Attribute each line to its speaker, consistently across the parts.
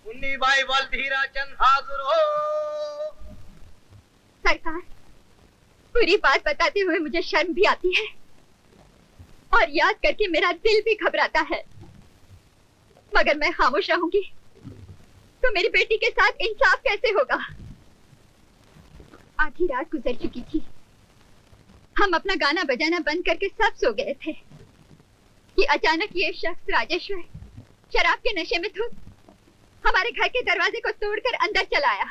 Speaker 1: मुन्नी बाई बलधीरा चंद हाजुर हो।
Speaker 2: सरकार, पूरी बात बताते हुए मुझे शर्म भी आती है और याद करके मेरा दिल भी घबराता है, मगर मैं खामोश रहूंगी तो मेरी बेटी के साथ इंसाफ कैसे होगा? आधी रात गुजर चुकी थी, हम अपना गाना बजाना बंद करके सब सो गए थे कि अचानक ये शख्स राजेश्वर शराब के नशे में धुत हमारे घर के दरवाजे को तोड़कर अंदर चला आया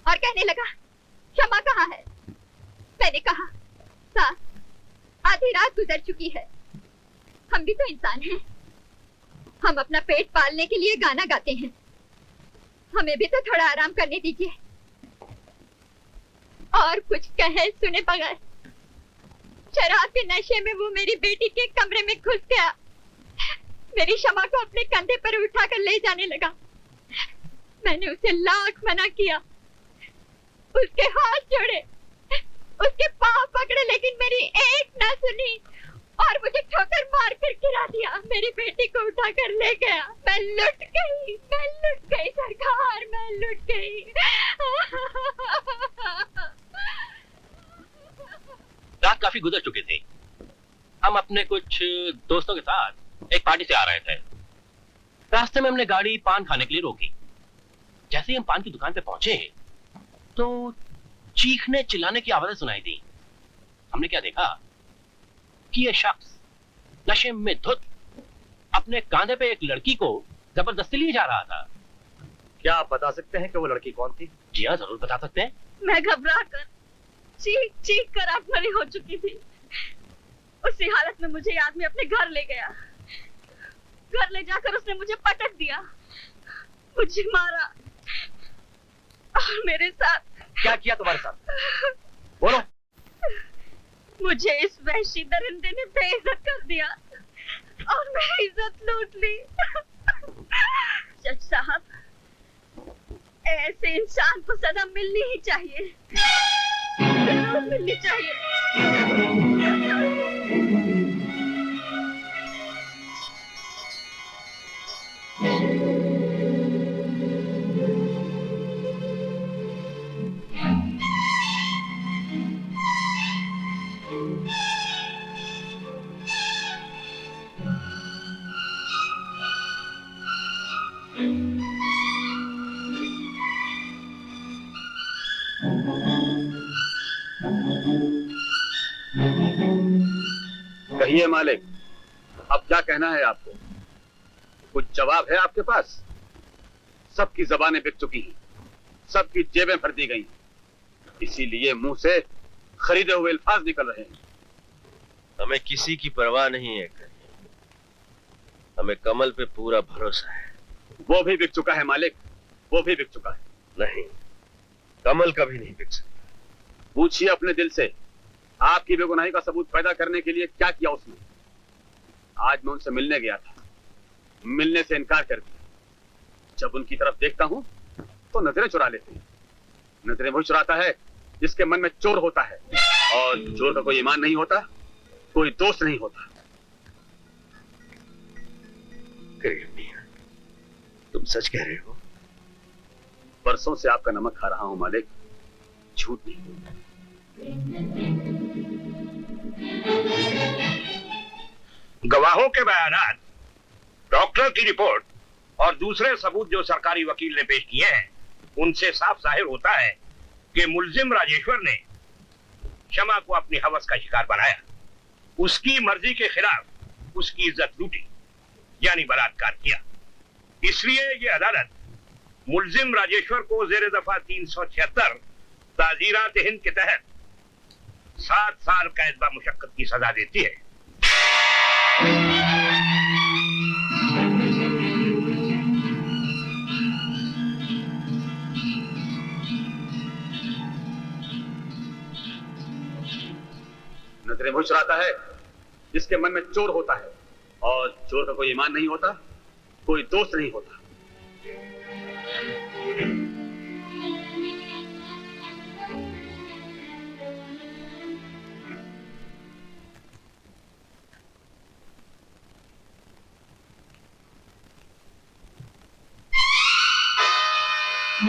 Speaker 2: और कहने लगा, क्षमा कहाँ है? मैंने कहा, साहब, आधी रात गुजर चुकी है, हम भी तो इंसान हैं, हम अपना पेट पालने के लिए गाना गाते हैं, हमें भी तो थोड़ा आराम करने दीजिए। और कुछ कहे सुने बगैर शराब के नशे में वो मेरी बेटी के कमरे में घुस गया, मेरी क्षमा को अपने कंधे पर उठाकर ले जाने लगा। मैंने उसे लाख मना किया, उसके हाथ जोड़े, उसके पांव पकड़े, लेकिन मेरी एक ना सुनी और मुझे ठोकर मार कर गिरा दिया। मेरी बेटी को उठाकर ले गया। मैं लुट गई सरकार, मैं लुट गई।
Speaker 3: रात काफी गुजर चुकी थी। हम अपने कुछ दोस्तों के साथ एक पार्टी से आ रहे थे। रास्ते में हमने गाड़ी पान खाने के लिए रोकी। जैसे ही हम पान की दुकान पे पहुंचे तो चीखने चिल्लाने की आवाजें सुनाई दी। हमने क्या देखा कि यह शख्स नशे में धुत अपने कांधे पे एक लड़की को जबरदस्ती लिए जा रहा था।
Speaker 1: क्या आप बता सकते हैं कि वो लड़की कौन थी?
Speaker 3: जी हाँ, जरूर बता सकते हैं।
Speaker 2: मैं घबरा कर चीख कर आत्महत्या हो चुकी थी। उसी हालत में मुझे आदमी अपने घर ले गया। घर ले जाकर उसने मुझे पटक दिया, मुझे मारा और मेरे साथ।
Speaker 1: क्या किया तुम्हारे साथ? बोलो।
Speaker 2: मुझे इस वहशी दरिंदे ने बेइज्जत कर दिया और मेरी इज्जत लूट ली। जज साहब, ऐसे इंसान को सजा मिलनी ही चाहिए, जरूर मिलनी चाहिए।
Speaker 4: कहिए मालिक, अब क्या कहना है आपको? कुछ जवाब है आपके पास? सबकी जबानें बिक चुकी हैं, सबकी जेबें भर दी गई, इसीलिए मुंह से खरीदे हुए अल्फाज निकल रहे हैं।
Speaker 5: हमें किसी की परवाह नहीं है, हमें कमल पे पूरा भरोसा है।
Speaker 4: वो भी बिक चुका है मालिक, वो भी बिक चुका है।
Speaker 5: नहीं, कमल कभी नहीं बिक सकता।
Speaker 4: पूछिए अपने दिल से, आपकी बेगुनाही का सबूत पैदा करने के लिए क्या किया उसने? आज मैं उनसे मिलने गया था, मिलने से इनकार कर दिया। जब उनकी तरफ देखता हूं तो नजरें चुरा लेते हैं। नजरें वो चुराता है जिसके मन में चोर होता है, और चोर का कोई ईमान नहीं होता, कोई दोस्त नहीं होता।
Speaker 5: तुम सच कह रहे हो?
Speaker 4: बरसों से आपका नमक खा रहा हूं मालिक, झूठ नहीं।
Speaker 6: गवाहों के बयानात, डॉक्टर की रिपोर्ट और दूसरे सबूत जो सरकारी वकील ने पेश किए हैं, उनसे साफ जाहिर होता है कि मुल्जिम राजेश्वर ने शमा को अपनी हवस का शिकार बनाया, उसकी मर्जी के खिलाफ उसकी इज्जत लूटी, यानी बलात्कार किया। इसलिए ये अदालत मुल्जिम राजेश्वर को जेर दफा 376 ताजीरात हिंद के तहत 7 साल कैद व मुशक्कत की सजा देती है।
Speaker 4: नजरें वो चुराता है जिसके मन में चोर होता है, और चोर का कोई ईमान नहीं होता, कोई दोस्त नहीं होता।
Speaker 5: ये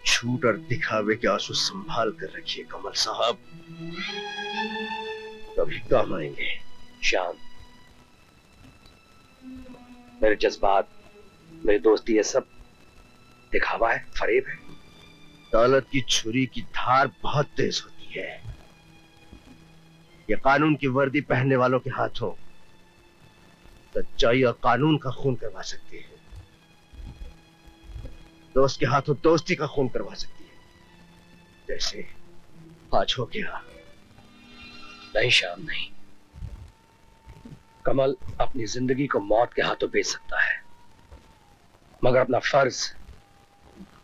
Speaker 5: झूठ और दिखावे के आंसू संभाल कर रखिए कमल साहब, कभी काम आएंगे।
Speaker 3: श्याम, मेरे जज्बात, मेरी दोस्ती, ये सब दिखावा है, फरेब है।
Speaker 5: दौलत की छुरी की धार बहुत तेज होती है। ये कानून की वर्दी पहनने वालों के हाथों सच्चाई और कानून का खून करवा सकती है, दोस्त के हाथों दोस्ती का खून करवा सकती है, जैसे आज हो गया।
Speaker 3: नहीं श्याम, नहीं। कमल अपनी जिंदगी को मौत के हाथों बेच सकता है, मगर अपना फर्ज,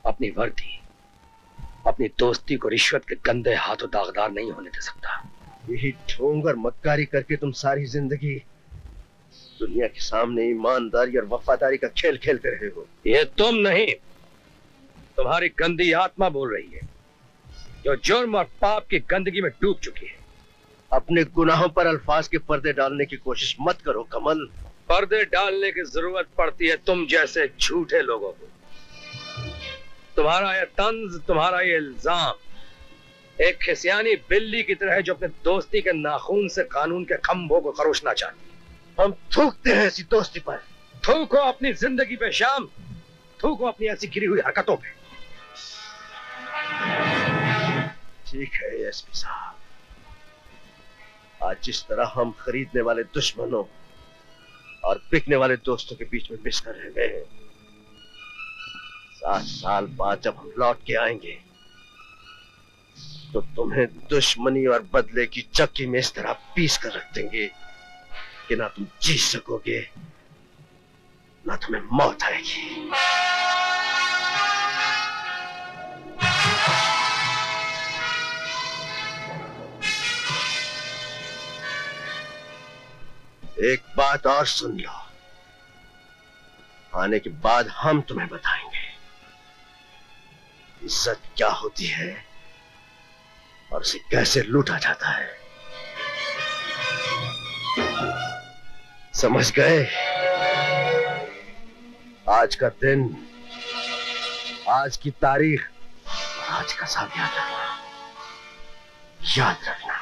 Speaker 3: अपनी वर्दी, अपनी दोस्ती को रिश्वत के गंदे हाथों दागदार नहीं होने दे सकता।
Speaker 5: यही ढोंग और मक्कारी करके तुम सारी जिंदगी दुनिया के सामने ईमानदारी और वफादारी का खेल खेलते रहे हो।
Speaker 3: ये तुम नहीं, तुम्हारी गंदी आत्मा बोल रही है, जो जुर्म और पाप की गंदगी में डूब चुकी है।
Speaker 5: अपने गुनाहों पर अल्फाज के पर्दे डालने की कोशिश मत करो कमल।
Speaker 3: पर्दे डालने की जरूरत पड़ती है तुम जैसे झूठे लोगों को। तुम्हारा ये तंज, तुम्हारा ये इल्जाम एक खिसियानी बिल्ली की तरह है जो अपने दोस्ती के नाखून से कानून के खंभों को खरोचना चाहती है।
Speaker 5: हम थूकते हैं ऐसी दोस्ती पर।
Speaker 3: थूको अपनी जिंदगी पे श्याम, थूको अपनी ऐसी गिरी हुई हरकतों पे।
Speaker 5: ठीक है एसपी साहब, आज जिस तरह हम खरीदने वाले दुश्मनों और बिकने वाले दोस्तों के बीच में पिसकर रह गए हैं, 7 साल बाद जब हम लौट के आएंगे तो तुम्हें दुश्मनी और बदले की चक्की में इस तरह पीस कर रख देंगे कि ना तुम जी सकोगे ना तुम्हें मौत आएगी। एक बात और सुन लो, आने के बाद हम तुम्हें बताएंगे इज्जत क्या होती है और उसे कैसे लूटा जाता है। समझ गए? आज का दिन, आज की तारीख, आज का साथ याद रखना, याद रखना।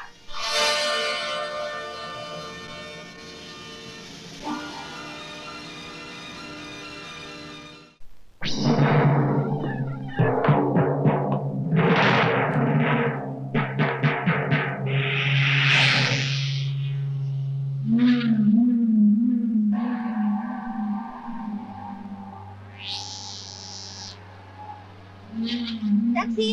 Speaker 2: टैक्सी।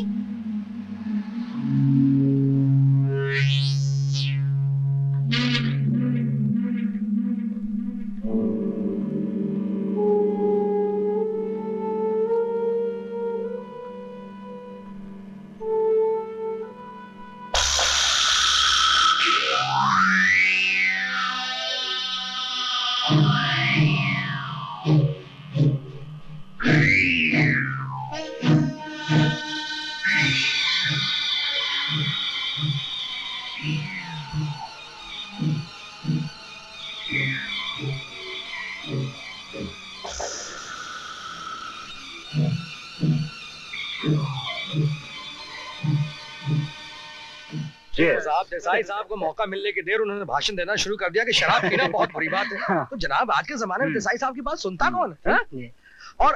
Speaker 3: साहब, देसाई साहब को मौका मिलने की देर उन्होंने भाषण देना शुरू कर दिया कि शराब पीना बहुत बुरी बात है। तो जनाब, आज के जमाने में देसाई साहब की बात सुनता कौन है? और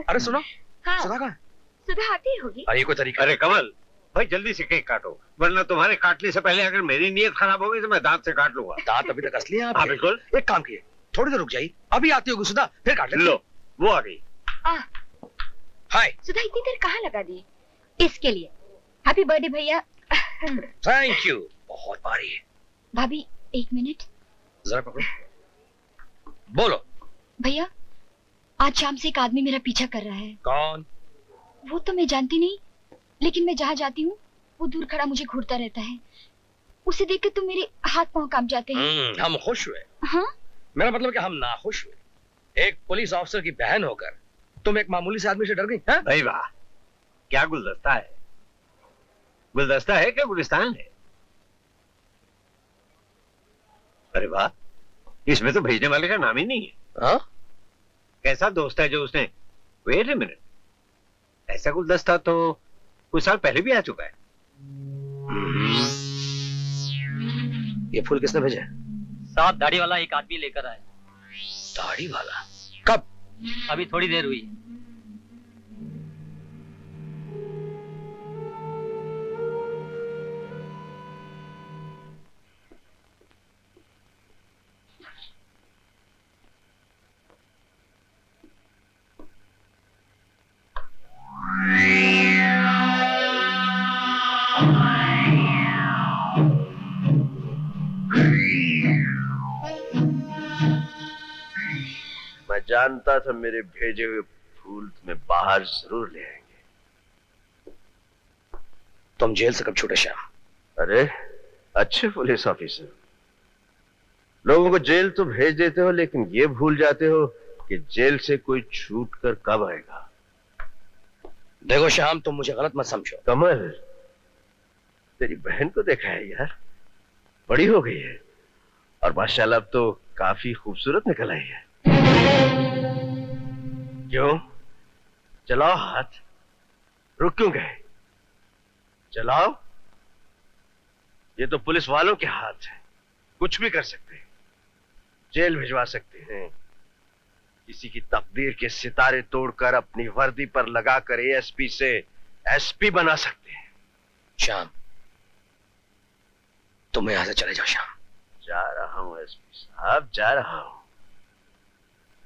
Speaker 3: अरे सुनो,
Speaker 2: हाँ,
Speaker 3: सुधा कहाँ है?
Speaker 2: सुधा आती होगी।
Speaker 3: अरे कोई तरीका?
Speaker 6: अरे कमल भाई, जल्दी से केक काटो, वरना तुम्हारे काटने से पहले अगर मेरी नीयत खराब हो गई तो मैं दांत से काट लूंगा।
Speaker 3: दांत अभी तक असली है
Speaker 6: हाँ
Speaker 3: आपके?
Speaker 6: बिल्कुल।
Speaker 3: एक काम किए, थोड़ी देर रुक जाइए, अभी आती होगी सुधा, फिर काट लेते।
Speaker 6: लो, वो आ गई।
Speaker 3: हाय।
Speaker 2: सुधा इतनी देर कहाँ लगा दी? इसके लिए हैप्पी बर्थडे भैया।
Speaker 3: थैंक यू, बहुत भारी है।
Speaker 2: भाभी 1 मिनट।
Speaker 3: जरा पकड़ो। बोलो।
Speaker 2: भैया, आज शाम से एक आदमी मेरा पीछा कर रहा है।
Speaker 3: कौन?
Speaker 2: वो तो मैं जानती नहीं, लेकिन मैं जहाँ जाती हूँ वो दूर खड़ा मुझे घूरता रहता है। उसे देखकर तो मेरे हाथ पांव कांप जाते हैं।
Speaker 3: हम खुश हुए।
Speaker 2: हाँ?
Speaker 3: मेरा मतलब कि हम नाखुश हुए। एक पुलिस ऑफिसर की बहन होकर तुम एक मामूली से आदमी से डर गई?
Speaker 6: भाई वाह, क्या गुलदस्ता है।
Speaker 7: गुलदस्ता है क्या गुलिस्तान है? अरे वाह, इसमें तो भेजने वाले का नाम ही नहीं है।
Speaker 5: हाँ?
Speaker 7: कैसा दोस्त है जो उसने, वेट ए मिनट, ऐसा गुलदस्ता तो कुछ साल पहले भी आ चुका है।
Speaker 5: ये फूल किसने भेजे?
Speaker 8: साथ दाढ़ी वाला एक आदमी लेकर आया।
Speaker 5: दाढ़ी वाला? कब?
Speaker 8: अभी थोड़ी देर हुई।
Speaker 5: मैं जानता था मेरे भेजे हुए फूल तुम्हें बाहर जरूर ले आएंगे।
Speaker 9: तुम जेल से कब छूटे श्याम?
Speaker 5: अरे अच्छे पुलिस ऑफिसर, लोगों को जेल तो भेज देते हो, लेकिन ये भूल जाते हो कि जेल से कोई छूट कर कब आएगा।
Speaker 9: देखो श्याम, तुम मुझे गलत मत समझो।
Speaker 5: कमल, तेरी बहन को देखा है यार, बड़ी हो गई है और माशाल्लाह अब तो काफी खूबसूरत निकल आई है। क्यों? चलाओ हाथ, रुक क्यों गए? चलाओ। ये तो पुलिस वालों के हाथ है, कुछ भी कर सकते हैं, जेल भिजवा सकते हैं, किसी की तकदीर के सितारे तोड़कर अपनी वर्दी पर लगाकर एएसपी से एसपी बना सकते हैं।
Speaker 9: श्याम, तुम यहां से चले जाओ। श्याम,
Speaker 5: जा रहा हूं एसपी साहब, जा रहा हूं।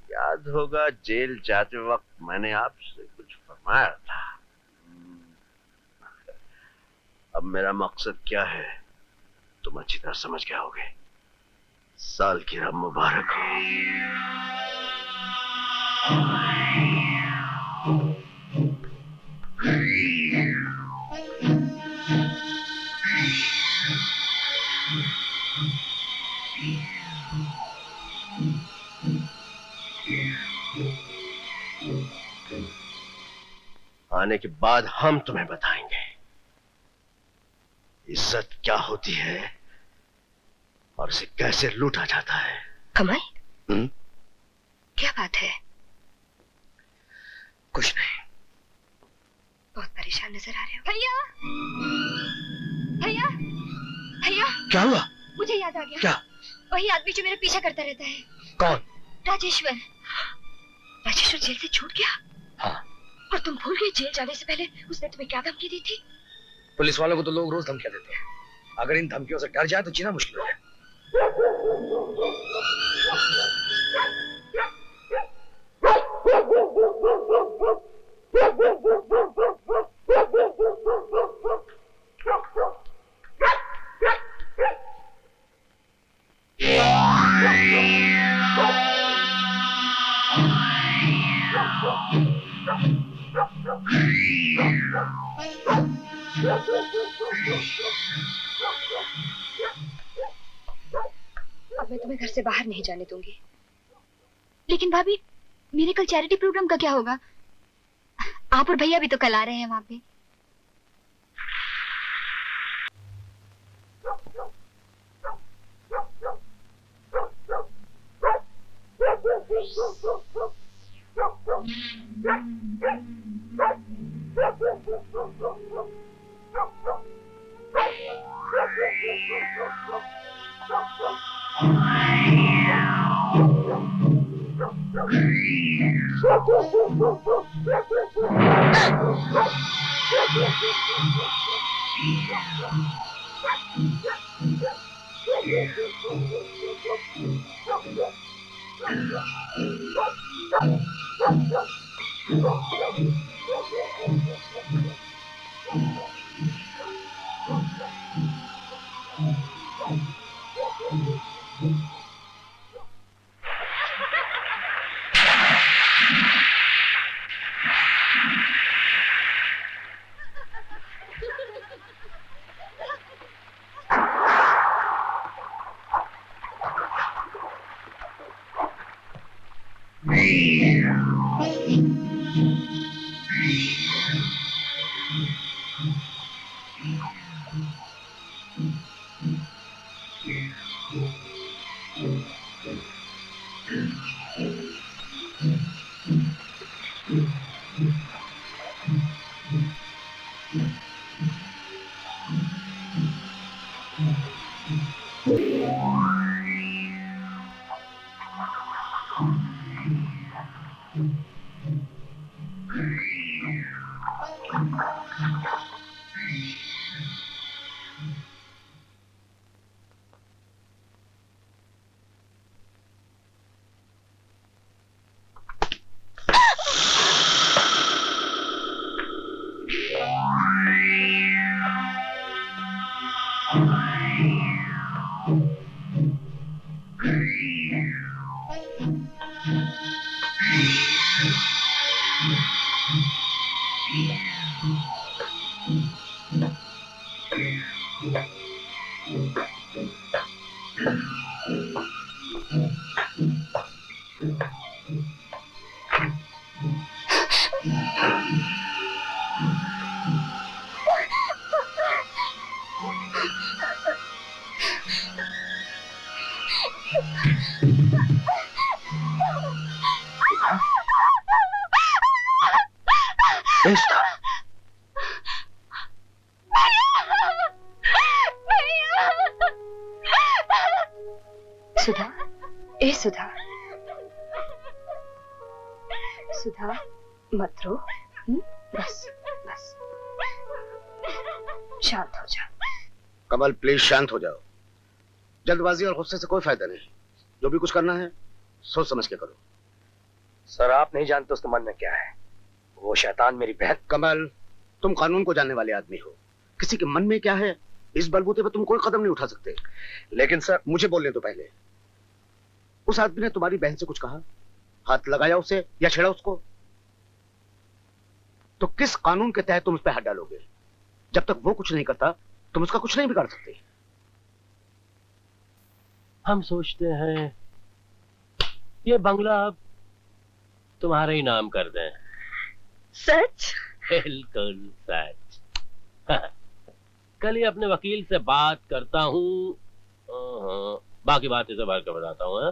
Speaker 5: याद होगा जेल जाते वक्त मैंने आपसे कुछ फरमाया था। अब मेरा मकसद क्या है तुम अच्छी तरह समझ गए होगे। सालगिरह मुबारक हो। आने के बाद हम तुम्हें बताएंगे इज्जत क्या होती है और इसे कैसे लूटा जाता है।
Speaker 2: कमल,
Speaker 5: हम्म?
Speaker 2: क्या बात है?
Speaker 9: कुछ नहीं।
Speaker 2: बहुत परेशान नजर आ रहे हो। भैया, भैया, भैया,
Speaker 9: क्या हुआ?
Speaker 2: मुझे याद आ गया।
Speaker 9: क्या?
Speaker 2: वही आदमी जो मेरा पीछा करता रहता है।
Speaker 9: कौन?
Speaker 2: राजेश्वर। राजेश्वर जेल से छूट गया।
Speaker 9: हाँ।
Speaker 2: और तुम भूल गए जेल जाने से पहले उसने तुम्हें क्या धमकी दी थी?
Speaker 9: पुलिस वालों को तो लोग रोज धमकियां देते हैं, अगर इन धमकियों से डर जाए तो जीना मुश्किल है।
Speaker 2: अब मैं तुम्हें घर से बाहर नहीं जाने दूंगी। लेकिन भाभी, मेरे कल चैरिटी प्रोग्राम का क्या होगा? आप और भैया भी तो कल आ रहे हैं वहां पे।
Speaker 10: सुधा, ए सुधा, सुधा मत रो, बस बस शांत हो जा।
Speaker 5: कमल प्लीज शांत हो जाओ। जल्दबाजी और गुस्से से कोई फायदा नहीं। जो भी कुछ करना है सोच समझ के करो।
Speaker 9: सर आप नहीं जानते उसके मन में क्या है। वो शैतान मेरी बहन।
Speaker 5: कमल तुम कानून को जानने वाले आदमी हो, किसी के मन में क्या है इस बलबूते पर तुम कोई कदम नहीं उठा सकते।
Speaker 9: लेकिन सर
Speaker 5: मुझे बोलने तो पहले, उस आदमी ने तुम्हारी बहन से कुछ कहा? हाथ लगाया उसे या छेड़ा उसको? तो किस कानून के तहत तुम उस पर हाथ डालोगे? जब तक वो कुछ नहीं करता तुम उसका कुछ नहीं बिगाड़ सकते।
Speaker 3: हम सोचते हैं ये बंगला अब तुम्हारे ही नाम कर दें।
Speaker 10: सच?
Speaker 3: बिल्कुल सच। कल ही अपने वकील से बात करता हूँ, बाकी बात इसे भर के बताता हूँ।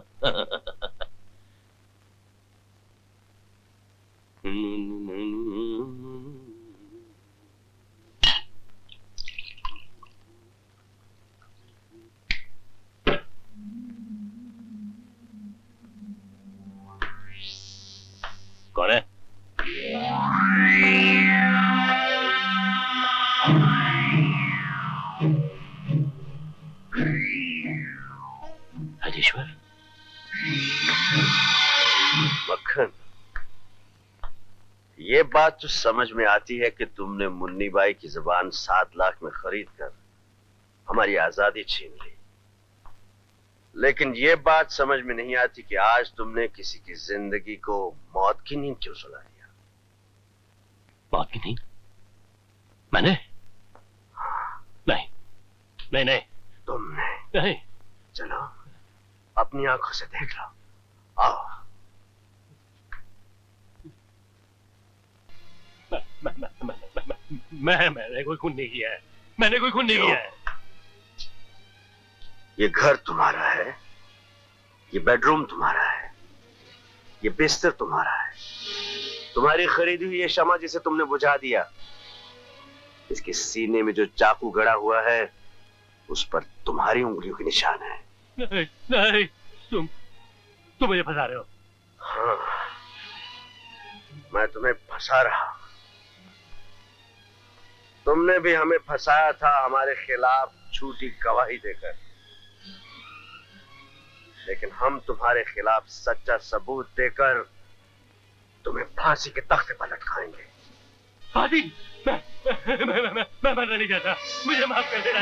Speaker 3: कौन है? राजेश्वर।
Speaker 5: मक्खन, ये बात तो समझ में आती है कि तुमने मुन्नी बाई की जुबान 7 लाख में खरीद कर हमारी आजादी छीन ली, लेकिन ये बात समझ में नहीं आती कि आज तुमने किसी की जिंदगी को मौत की नींद क्यों सुला दिया।
Speaker 3: मौत की नींद? मैंने? नहीं नहीं नहीं।
Speaker 5: तुमने?
Speaker 3: नहीं।
Speaker 5: चलो अपनी आंखों से देख लो, आओ।
Speaker 3: मैंने कोई खून नहीं किया है। मैंने कोई खून नहीं किया है।
Speaker 5: ये घर तुम्हारा है, ये बेडरूम तुम्हारा है, ये बिस्तर तुम्हारा है। तुम्हारी खरीदी हुई ये शमा जिसे तुमने बुझा दिया, इसके सीने में जो चाकू गड़ा हुआ है उस पर तुम्हारी उंगलियों के निशान है।
Speaker 3: नहीं नहीं, तुम मुझे फंसा रहे हो।
Speaker 5: हाँ, मैं तुम्हें फंसा रहा हूं। तुमने भी हमें फंसाया था हमारे खिलाफ झूठी गवाही देकर, लेकिन हम तुम्हारे खिलाफ सच्चा सबूत देकर तुम्हें फांसी के तख्ते पर लटकाएंगे।
Speaker 3: फांसी? मैं मरना नहीं चाहता, मुझे माफ कर देना।